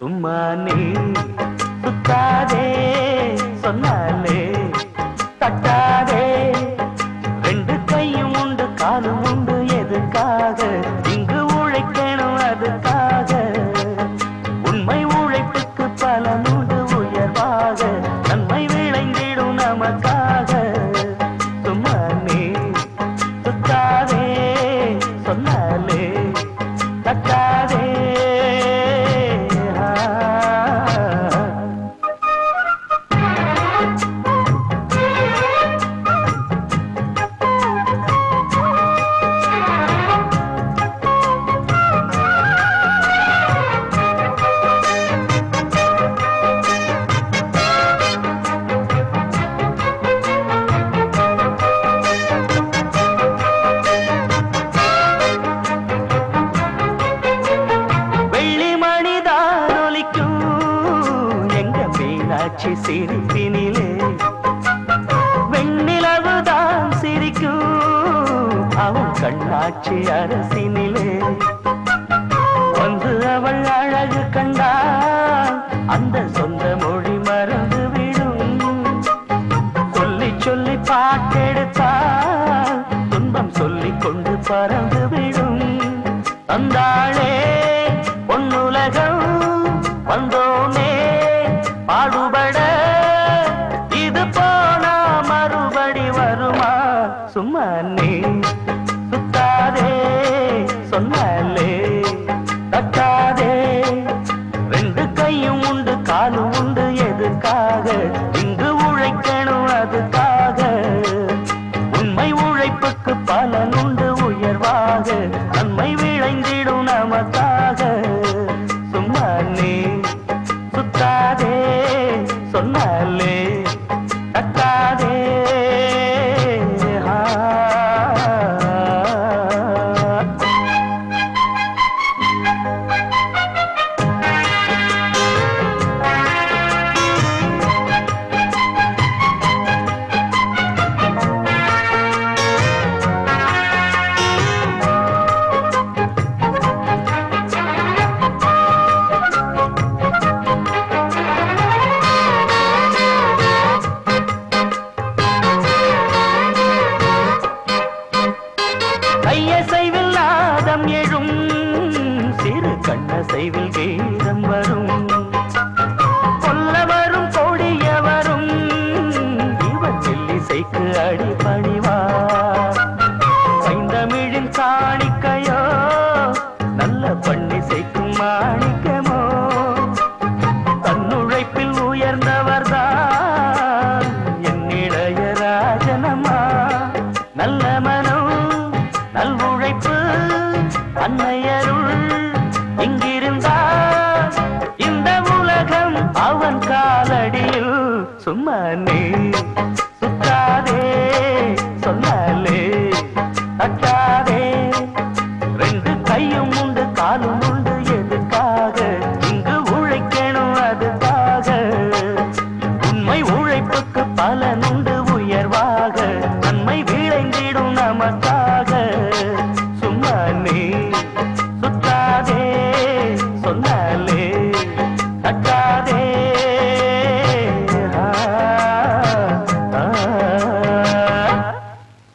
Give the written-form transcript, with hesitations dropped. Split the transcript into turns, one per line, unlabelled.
சும்மானே சுத்தாதே சொன்னாலே தட்டாதே ரெண்டு கையும் உண்டு காலும் உண்டு எதுக்காக இங்கு உழைக்கணும் அதுக்காக உண்மை உழைப்புக்கு பலனுண்டு உயர்வாக நன்மை விளைந்திடும் நமக்காக சும்மானே சுத்தாதே சொன்னாலே தட்டாதே சிரிப்பினிலே வெண்ணிலவுதான் சிரிக்கும் அவள் கண்ணாட்சி அரசினிலே வந்து அவள் அழகு கண்டால் அந்த சொந்த மொழி மறந்து விடும் சொல்லி சொல்லி பாட்டெடுத்தால் துன்பம் சொல்லிக் கொண்டு பறந்து விடும் தந்தாளே பொன்னுலகம் வந்தோமே பாடுபட இது போனா மறுபடி வருமா சும்மானே சுத்தாதே சொன்னாலே தட்டாதே ரெண்டு கையும் உண்டு காலும் உண்டு எதுக்காக இங்கு உழைக்கணும் அதுக்காக உண்மை உழைப்புக்கு பலனுண்டு உயர்வாக நன்மை விளைந்திடும் நமக்காக சும்மானே சுத்தாதே சொன்னாலே தட்டாதே கையசைவில் நாதம் எழும் சிறு கண்ணசைவில் கீதம் வரும் கொல்ல வரும் கொடியவரும் இவன் செல்லிசைக்கு அடிபணிவா பைந்தமிழின் காணிக்கையோ நல்ல பண்ணிசைக்கும் மாணிக்கமோ தன்னுழைப்பில் உயர்ந்தவர்தான் என்னிடைய ராஜனம்மா நல்ல மனம் நல் உழைப்பு அன்னையருள் இங்கிருந்தால் இந்த உலகம் அவன் காலடியில் சும்மானே சுத்தாதே சொன்னாலே தட்டாதே ரெண்டு கையும் உண்டு காலும் உண்டு எதுக்காக இங்கு உழைக்கணும் அதுக்காக உண்மை உழைப்புக்கு பலனுண்டு உயர்வாக நன்மை விளைந்திடும் நமக்காக சும்மானே சுத்தாதே சொன்னாலே தட்டா